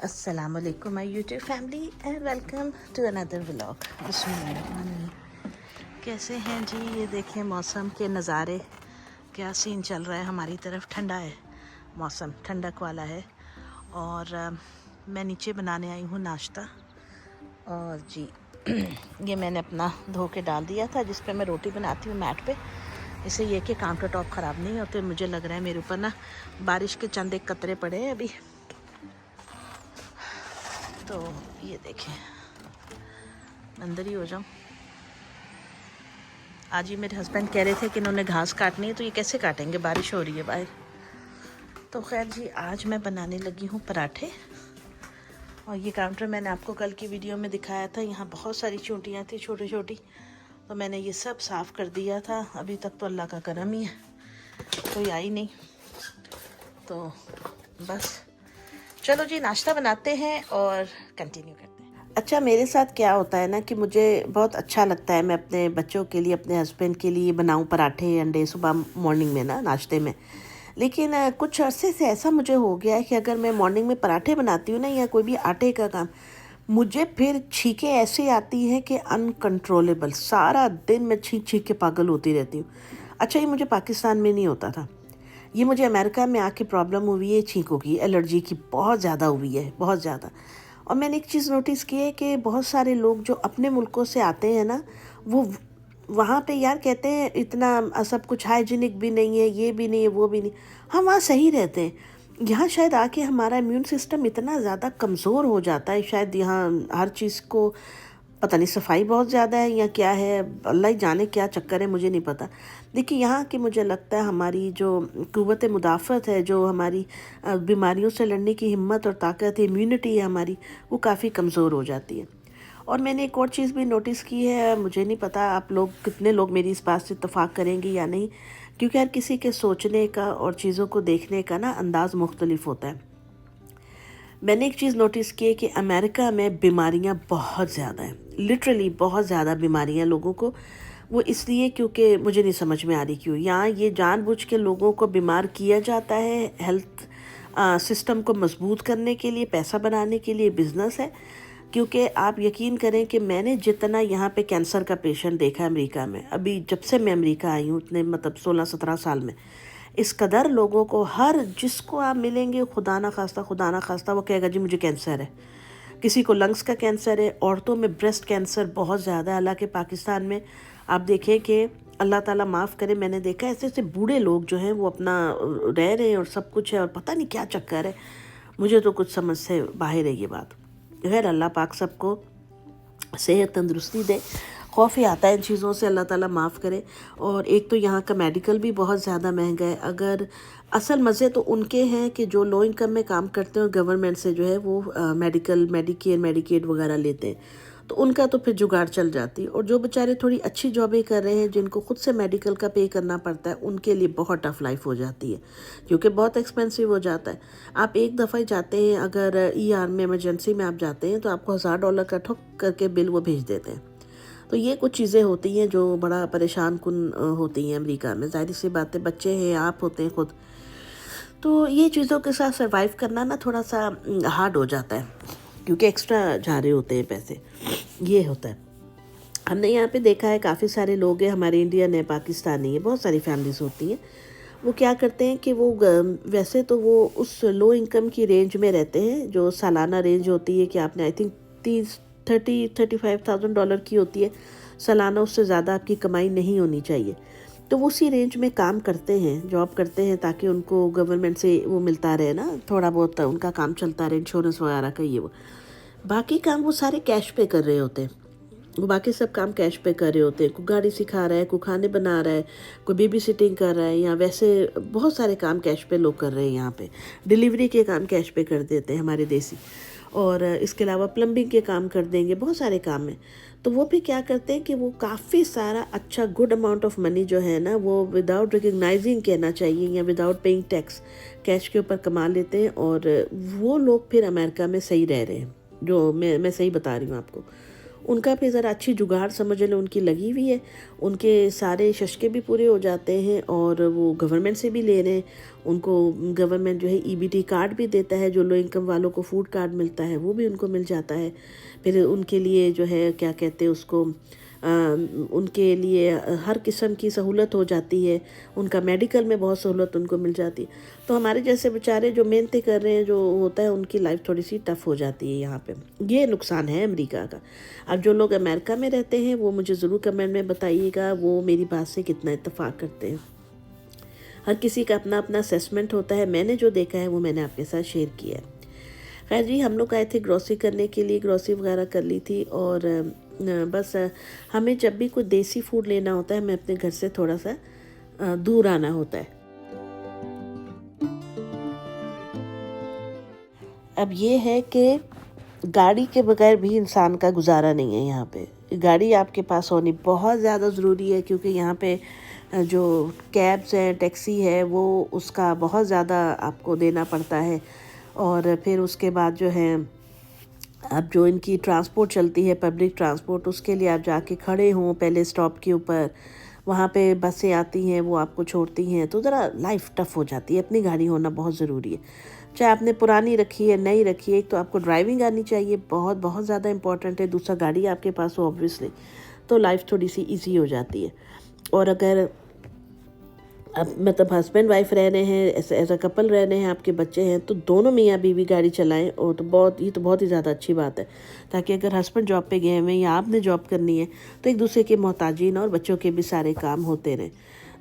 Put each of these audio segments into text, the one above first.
अस्सलामुअलैकुम my YouTube family and welcome to another vlog. बिस्मिल्लाहिर्रहमानिर्रहीम। कैसे हैं जी? ये देखें मौसम के नज़ारे, क्या सीन चल रहा है। हमारी तरफ ठंडा है, मौसम ठंडक वाला है। और मैं नीचे बनाने आई हूँ नाश्ता। और जी ये मैंने अपना धो के डाल दिया था जिस पे मैं रोटी बनाती हूँ, मैट पे। इसे ये कि काउंटर टॉप ख़राब नहीं होते। मुझे लग रहा है मेरे ऊपर ना बारिश के चंद एक कतरे पड़े हैं अभी। तो ये देखें, अंदर ही हो जाऊँ। आज ही मेरे हस्बैंड कह रहे थे कि इन्होंने घास काटनी है, तो ये कैसे काटेंगे, बारिश हो रही है बाहर। तो खैर जी, आज मैं बनाने लगी हूँ पराठे। और ये काउंटर मैंने आपको कल की वीडियो में दिखाया था, यहाँ बहुत सारी चूंटियाँ थी छोटी छोटी, तो मैंने ये सब साफ़ कर दिया था। अभी तक तो अल्लाह का करम ही है, कोई आई नहीं। तो बस चलो जी, नाश्ता बनाते हैं और कंटिन्यू करते हैं। अच्छा, मेरे साथ क्या होता है ना कि मुझे बहुत अच्छा लगता है, मैं अपने बच्चों के लिए, अपने हस्बैंड के लिए बनाऊं पराठे अंडे सुबह मॉर्निंग में ना, नाश्ते में। लेकिन कुछ अरसे से ऐसा मुझे हो गया है कि अगर मैं मॉर्निंग में पराठे बनाती हूँ ना, या कोई भी आटे का काम, मुझे फिर छींकें ऐसी आती हैं कि अनकंट्रोलेबल। सारा दिन मैं छींक छींक के पागल होती रहती हूँ। अच्छा, ये मुझे पाकिस्तान में नहीं होता था, ये मुझे अमेरिका में आके प्रॉब्लम हुई है छींकों की, एलर्जी की बहुत ज़्यादा हुई है, बहुत ज़्यादा। और मैंने एक चीज़ नोटिस की है कि बहुत सारे लोग जो अपने मुल्कों से आते हैं ना, वो वहाँ पे यार कहते हैं इतना सब कुछ हाइजीनिक भी नहीं है, ये भी नहीं है, वो भी नहीं। हम वहाँ सही रहते हैं। यहाँ शायद आके हमारा इम्यून सिस्टम इतना ज़्यादा कमज़ोर हो जाता है, शायद यहाँ हर चीज़ को पता नहीं सफाई बहुत ज़्यादा है या क्या है, अल्लाह ही जाने क्या चक्कर है, मुझे नहीं पता। देखिए, यहाँ की मुझे लगता है हमारी जो क़ुव्वत मुदाफ़त है, जो हमारी बीमारियों से लड़ने की हिम्मत और ताकत, इम्यूनिटी है हमारी, वो काफ़ी कमज़ोर हो जाती है। और मैंने एक और चीज़ भी नोटिस की है, मुझे नहीं पता आप लोग कितने लोग मेरी इस बात से इत्तेफाक करेंगे या नहीं, क्योंकि हर किसी के सोचने का और चीज़ों को देखने का ना अंदाज़ मुख्तलिफ होता है। मैंने एक चीज़ नोटिस की है कि अमेरिका में बीमारियां बहुत ज़्यादा हैं, लिटरली बहुत ज़्यादा बीमारियां लोगों को। वो इसलिए क्योंकि मुझे नहीं समझ में आ रही क्यों यहाँ ये जानबूझ के लोगों को बीमार किया जाता है। हेल्थ सिस्टम को मजबूत करने के लिए, पैसा बनाने के लिए, बिजनेस है। क्योंकि आप यकीन करें कि मैंने जितना यहाँ पे कैंसर का पेशेंट देखा है अमेरिका में, अभी जब से मैं अमेरिका आई हूँ, इतने मतलब 16-17 साल में, इस कदर लोगों को, हर जिसको आप मिलेंगे, खुदा ना खास्ता वो कहेगा जी मुझे कैंसर है। किसी को लंग्स का कैंसर है, औरतों में ब्रेस्ट कैंसर बहुत ज़्यादा है। हालांकि पाकिस्तान में आप देखें कि अल्लाह ताला माफ़ करे, मैंने देखा ऐसे ऐसे बूढ़े लोग जो हैं वो अपना रह रहे हैं और सब कुछ है, और पता नहीं क्या चक्कर है, मुझे तो कुछ समझ से बाहर है ये बात। खैर, अल्लाह पाक सबको सेहत तंदुरुस्ती दे। खौफ ही आता है इन चीज़ों से, अल्लाह ताला माफ़ करे। और एक तो यहाँ का मेडिकल भी बहुत ज़्यादा महंगा है। अगर असल मज़े तो उनके हैं कि जो लो इनकम में काम करते हैं, गवर्नमेंट से जो है वो मेडिकल, मेडिकेयर, मेडिकेड वगैरह लेते हैं, तो उनका तो फिर जुगाड़ चल जाती है। और जो बेचारे थोड़ी अच्छी जॉबें कर रहे हैं, जिनको खुद से मेडिकल का पे करना पड़ता है, उनके लिए बहुत टफ लाइफ हो जाती है, क्योंकि बहुत एक्सपेंसिव हो जाता है। आप एक दफ़ा ही जाते हैं, अगर ER में, इमरजेंसी में आप जाते हैं, तो आपको $1000 का ठुक करके बिल वो भेज देते हैं। तो ये कुछ चीज़ें होती हैं जो बड़ा परेशान कुन होती हैं अमेरिका में। ज़ाहिर सी बात है, बच्चे हैं, आप होते हैं खुद, तो ये चीज़ों के साथ सरवाइव करना ना थोड़ा सा हार्ड हो जाता है, क्योंकि एक्स्ट्रा जा रहे होते हैं पैसे, ये होता है। हमने यहाँ पे देखा है काफ़ी सारे लोग हैं, हमारे इंडियन है, पाकिस्तानी है, बहुत सारी फैमिलीज़ होती हैं। वो क्या करते हैं कि वो वैसे तो वो उस लो इनकम की रेंज में रहते हैं, जो सालाना रेंज होती है कि आपने आई थिंक 35,000 की होती है सालाना, उससे ज़्यादा आपकी कमाई नहीं होनी चाहिए। तो वो उसी रेंज में काम करते हैं, जॉब करते हैं, ताकि उनको गवर्नमेंट से वो मिलता रहे ना, थोड़ा बहुत उनका काम चलता रहे, इंश्योरेंस वगैरह का, ये वो। बाकी काम वो सारे कैश पे कर रहे होते हैं, वो बाकी सब काम कैश पे कर रहे होते हैं। कोई गाड़ी सिखा रहा है, कोई खाने बना रहा है, कोई बेबी सिटिंग कर रहा है, या वैसे बहुत सारे काम कैश पे लोग कर रहे हैं यहाँ पे। डिलीवरी के काम कैश पे कर देते हैं हमारे देसी, और इसके अलावा प्लम्बिंग के काम कर देंगे, बहुत सारे काम हैं। तो वो भी क्या करते हैं कि वो काफ़ी सारा अच्छा गुड अमाउंट ऑफ मनी जो है ना, वो विदाउट रिकग्नाइजिंग कहना चाहिए, या विदाउट पेइंग टैक्स, कैश के ऊपर कमा लेते हैं। और वो लोग फिर अमेरिका में सही रह रहे हैं, जो मैं सही बता रही हूँ आपको। उनका भी ज़रा अच्छी जुगाड़ समझ लें उनकी लगी हुई है, उनके सारे शशके भी पूरे हो जाते हैं और वो गवर्नमेंट से भी ले रहे हैं। उनको गवर्नमेंट जो है ईबीटी कार्ड भी देता है, जो लो इनकम वालों को फूड कार्ड मिलता है वो भी उनको मिल जाता है। फिर उनके लिए जो है क्या कहते हैं उसको, उनके लिए हर किस्म की सहूलत हो जाती है, उनका मेडिकल में बहुत सहूलत उनको मिल जाती है। तो हमारे जैसे बेचारे जो मेहनतें कर रहे हैं जो होता है, उनकी लाइफ थोड़ी सी टफ़ हो जाती है यहाँ पे। ये नुकसान है अमेरिका का। अब जो लोग अमेरिका में रहते हैं वो मुझे ज़रूर कमेंट में बताइएगा वो मेरी बात से कितना इत्तेफाक करते हैं। हर किसी का अपना अपना असेसमेंट होता है, मैंने जो देखा है वो मैंने आपके साथ शेयर किया है। खैर जी, हम लोग आए थे ग्रॉसरी करने के लिए, ग्रॉसरी वगैरह कर ली थी और बस हमें जब भी कोई देसी फूड लेना होता है हमें अपने घर से थोड़ा सा दूर आना होता है। अब ये है कि गाड़ी के बगैर भी इंसान का गुजारा नहीं है यहाँ पे। गाड़ी आपके पास होनी बहुत ज़्यादा ज़रूरी है, क्योंकि यहाँ पे जो कैब्स हैं, टैक्सी है, वो उसका बहुत ज़्यादा आपको देना पड़ता है। और फिर उसके बाद जो है अब जो इनकी ट्रांसपोर्ट चलती है, पब्लिक ट्रांसपोर्ट, उसके लिए आप जाके खड़े हों पहले स्टॉप के ऊपर, वहाँ पे बसें आती हैं वो आपको छोड़ती हैं, तो ज़रा लाइफ टफ हो जाती है। अपनी गाड़ी होना बहुत ज़रूरी है, चाहे आपने पुरानी रखी है नई रखी है। एक तो आपको ड्राइविंग आनी चाहिए, बहुत बहुत ज़्यादा इंपॉर्टेंट है। दूसरा गाड़ी आपके पास हो ऑब्वियसली, तो लाइफ थोड़ी सी ईजी हो जाती है। और अगर अब मतलब हस्बैंड वाइफ रह रहे हैं, एज अ कपल रह रहे हैं, आपके बच्चे हैं, तो दोनों मियाँ बीवी गाड़ी चलाएं, और तो बहुत ही ज़्यादा अच्छी बात है। ताकि अगर हस्बैंड जॉब पे गए हुए या आपने जॉब करनी है तो एक दूसरे के मोहताजीन और बच्चों के भी सारे काम होते रहें।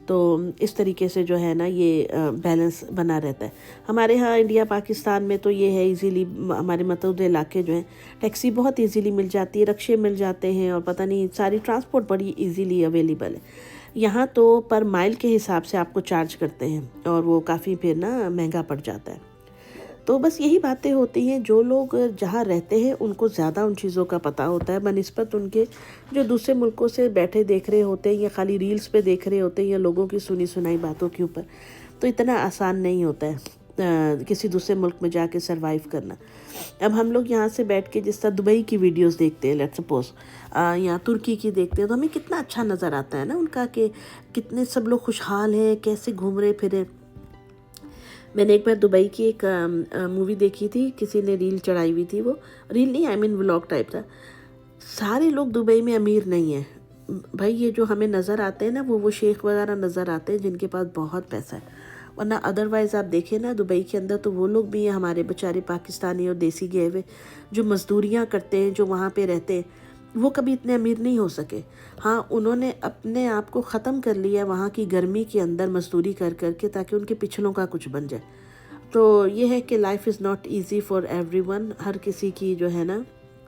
तो इस तरीके से जो है ना ये बैलेंस बना रहता है। हमारे यहाँ इंडिया पाकिस्तान में तो ये है इजीली, हमारे मतलब इलाके जो हैं टैक्सी बहुत इजीली मिल जाती है, रिक्शे मिल जाते हैं, और पता नहीं सारी ट्रांसपोर्ट बड़ी इजीली अवेलेबल है। यहाँ तो पर माइल के हिसाब से आपको चार्ज करते हैं और वो काफ़ी फिर ना महंगा पड़ जाता है। तो बस यही बातें होती हैं, जो लोग जहाँ रहते हैं उनको ज़्यादा उन चीज़ों का पता होता है बनिस्बत उनके जो दूसरे मुल्कों से बैठे देख रहे होते हैं या खाली रील्स पे देख रहे होते हैं या लोगों की सुनी सुनाई बातों के ऊपर। तो इतना आसान नहीं होता है किसी दूसरे मुल्क में जाके सरवाइव करना। अब हम लोग यहाँ से बैठ के जिस तरह दुबई की वीडियोस देखते हैं, लेट्स सपोज, या तुर्की की देखते हैं, तो हमें कितना अच्छा नज़र आता है ना उनका, कि कितने सब लोग खुशहाल हैं, कैसे घूम रहे फिरे। मैंने एक बार दुबई की एक मूवी देखी थी, किसी ने रील चढ़ाई हुई थी, वो रील नहीं, आई मीन व्लॉग टाइप था। सारे लोग दुबई में अमीर नहीं हैं भाई, ये जो हमें नज़र आते हैं ना वो शेख वगैरह नज़र आते हैं जिनके पास बहुत पैसा है। वरना अदरवाइज़ आप देखें ना दुबई के अंदर तो वो लोग भी हैं हमारे बेचारे पाकिस्तानी और देसी गए हुए जो मज़दूरियाँ करते हैं, जो वहाँ पे रहते हैं, वो कभी इतने अमीर नहीं हो सके। हाँ, उन्होंने अपने आप को ख़त्म कर लिया वहाँ की गर्मी के अंदर मजदूरी कर कर के, ताकि उनके पिछलों का कुछ बन जाए। तो ये है कि life is not easy for everyone. हर किसी की जो है ना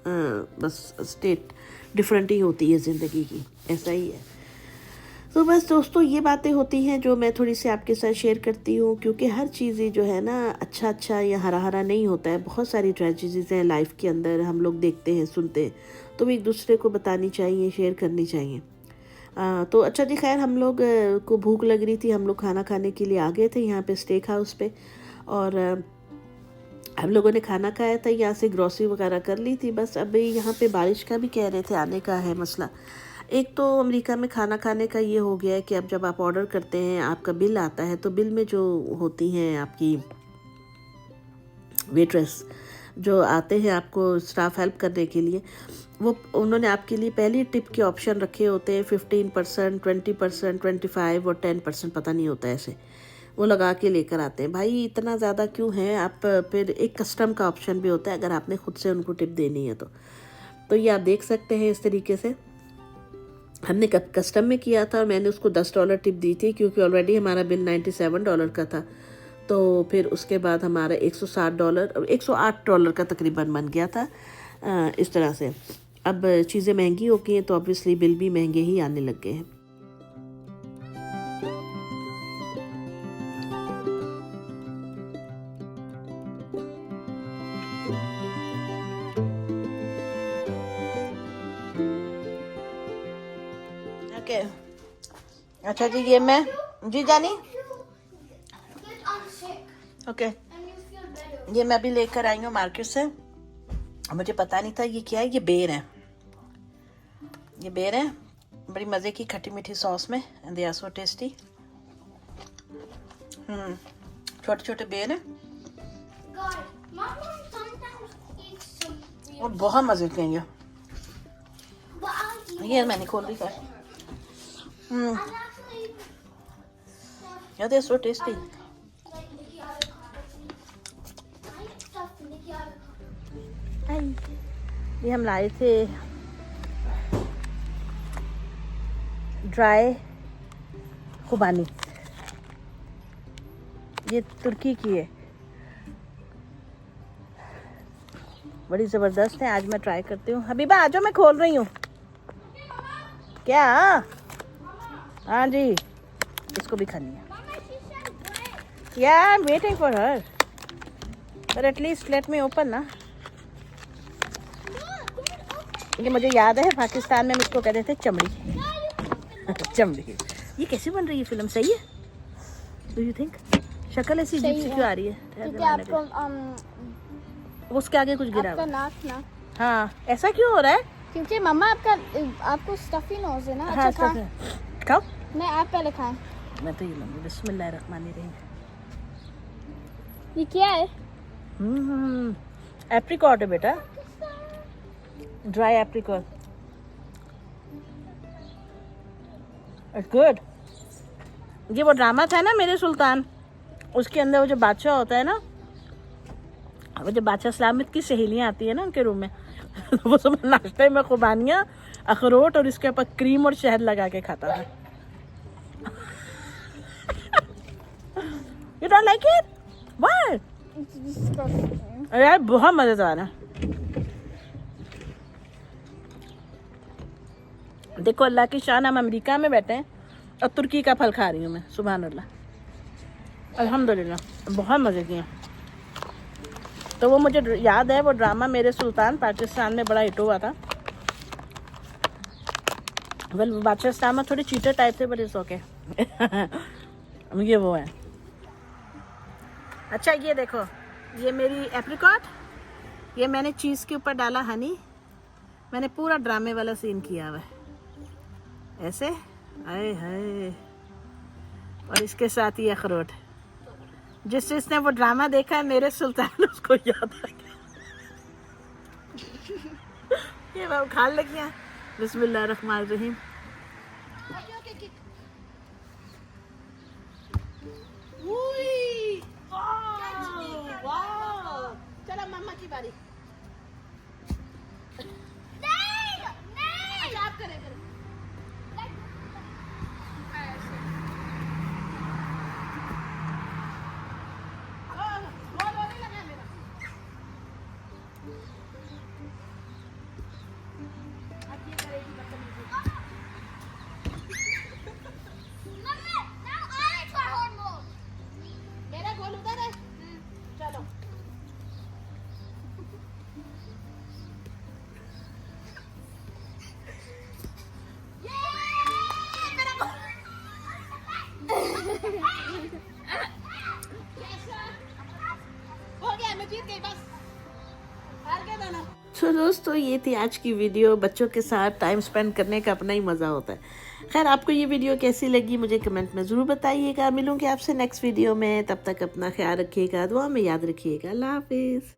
बस स्टेट डिफरेंट ही होती है ज़िंदगी की, ऐसा ही है। तो बस दोस्तों, ये बातें होती हैं जो मैं थोड़ी सी आपके साथ शेयर करती हूँ, क्योंकि हर चीज़ जो है ना अच्छा या हरा हरा नहीं होता है। बहुत सारी ट्रेजेडीज़ हैं लाइफ के अंदर, हम लोग देखते हैं, सुनते हैं, तो एक दूसरे को बतानी चाहिए, शेयर करनी चाहिए। तो अच्छा जी, खैर हम लोग को भूख लग रही थी, हम लोग खाना खाने के लिए आ गए थे यहाँ पे स्टेक हाउस पे, और हम लोगों ने खाना खाया था, यहाँ से ग्रॉसरी वगैरह कर ली थी। बस अभी यहाँ पे बारिश का भी कह रहे थे आने का है मसला। एक तो अमेरिका में खाना खाने का ये हो गया है कि अब जब आप ऑर्डर करते हैं, आपका बिल आता है, तो बिल में जो होती हैं आपकी वेट्रेस जो आते हैं आपको स्टाफ हेल्प करने के लिए, वो उन्होंने आपके लिए पहले टिप के ऑप्शन रखे होते हैं 15%, 20%, 25 और 10%, पता नहीं होता ऐसे, वो लगा के लेकर आते हैं। भाई इतना ज़्यादा क्यों है? आप फिर एक कस्टम का ऑप्शन भी होता है अगर आपने खुद से उनको टिप देनी है तो ये आप देख सकते हैं। इस तरीके से हमने कस्टम में किया था और मैंने उसको $10 टिप दी थी, क्योंकि ऑलरेडी हमारा बिल $97 का था। तो फिर उसके बाद हमारा $160 और $108 का तकरीबन बन गया था। इस तरह से अब चीज़ें महंगी हो गई हैं तो ऑब्वियसली बिल भी महंगे ही आने लग गए हैं। ओके, अच्छा जी, ये मैं जी जानी ओके, ये मैं भी लेकर आई हूँ मार्केट से। मुझे पता नहीं था ये क्या है, ये बेर है। ये बेर है बड़ी मज़े की खट्टी मीठी सॉस में, and they are so tasty. छोटे छोटे बेर हैं और बहुत मज़े के हैं ये मैंने खोल दी कर। यार दे आर सो टेस्टी। ये हम लाए थे ड्राई खुबानी, ये तुर्की की है, बड़ी ज़बरदस्त है। आज मैं ट्राई करती हूँ। हबीबा आ जाओ, मैं खोल रही हूँ। क्या? हाँ जी, इसको भी खानी है। Yeah, I'm waiting for her. But at least let me open ना। ये मुझे याद है पाकिस्तान में इसको कहते थे चमड़ी। चमड़ी। ये कैसे बन रही है फिल्म? सही है? Do you think? शक्ल ऐसी अजीब सी क्यों आ रही है? क्योंकि आपको उसके आगे कुछ गिरा आपका नाक ना। हाँ, ऐसा क्यों हो रहा है? क्योंकि मम्मा आपको स्टफी नोज है ना। हाँ, अच्छा खाओ। मैं आप पहले खाएं। मैं तो ये लूँगी। बिस्मिल्लाहिर्रहमानिर्रहीम। ये क्या है? एप्रिकॉट है बेटा, ड्राई एप्रिकॉट। It's good. ये वो ड्रामा था ना मेरे सुल्तान, उसके अंदर वो जो बादशाह होता है ना, वो जो बादशाह सलामत की सहेलियाँ आती है ना उनके रूम में वो सब नाश्ते में खुबानियाँ, अखरोट और इसके ऊपर क्रीम और शहद लगा के खाता है। You don't like it? Why? यार बहुत मजेदार है। देखो अल्लाह की शान, हम अमेरिका में बैठे हैं और तुर्की का फल खा रही हूँ मैं। सुभान अल्लाह, अल्हम्दुलिल्लाह, बहुत मज़े की हैं। तो वो मुझे याद है, वो ड्रामा मेरे सुल्तान पाकिस्तान में बड़ा हिट हुआ था। वेल बादशाह इस्लाम थोड़ी चीटर टाइप थे, बट इट्स ओके। ये वो है। अच्छा ये देखो, ये मेरी एप्रिकॉट, ये मैंने चीज़ के ऊपर डाला हनी। मैंने पूरा ड्रामे वाला सीन किया हुआ है ऐसे, आए हाय। और इसके साथ ये अखरोट। जिसने वो ड्रामा देखा है मेरे सुल्तान, उसको याद आ गया। ये मैं खा लगी हैं। बिस्मिल्लाहिर्रहमानिर्रहीम। चलो मम्मा की बारी। अच्छा आप करें। मेरा गोल उधर है। चलो हो गया, मैं जीत गई, बस हार गए दोनों। तो दोस्तों ये थी आज की वीडियो। बच्चों के साथ टाइम स्पेंड करने का अपना ही मज़ा होता है। खैर आपको ये वीडियो कैसी लगी मुझे कमेंट में ज़रूर बताइएगा। मिलूंगी आपसे नेक्स्ट वीडियो में, तब तक अपना ख्याल रखिएगा, दुआ में याद रखिएगा। अल्लाह हाफिज़।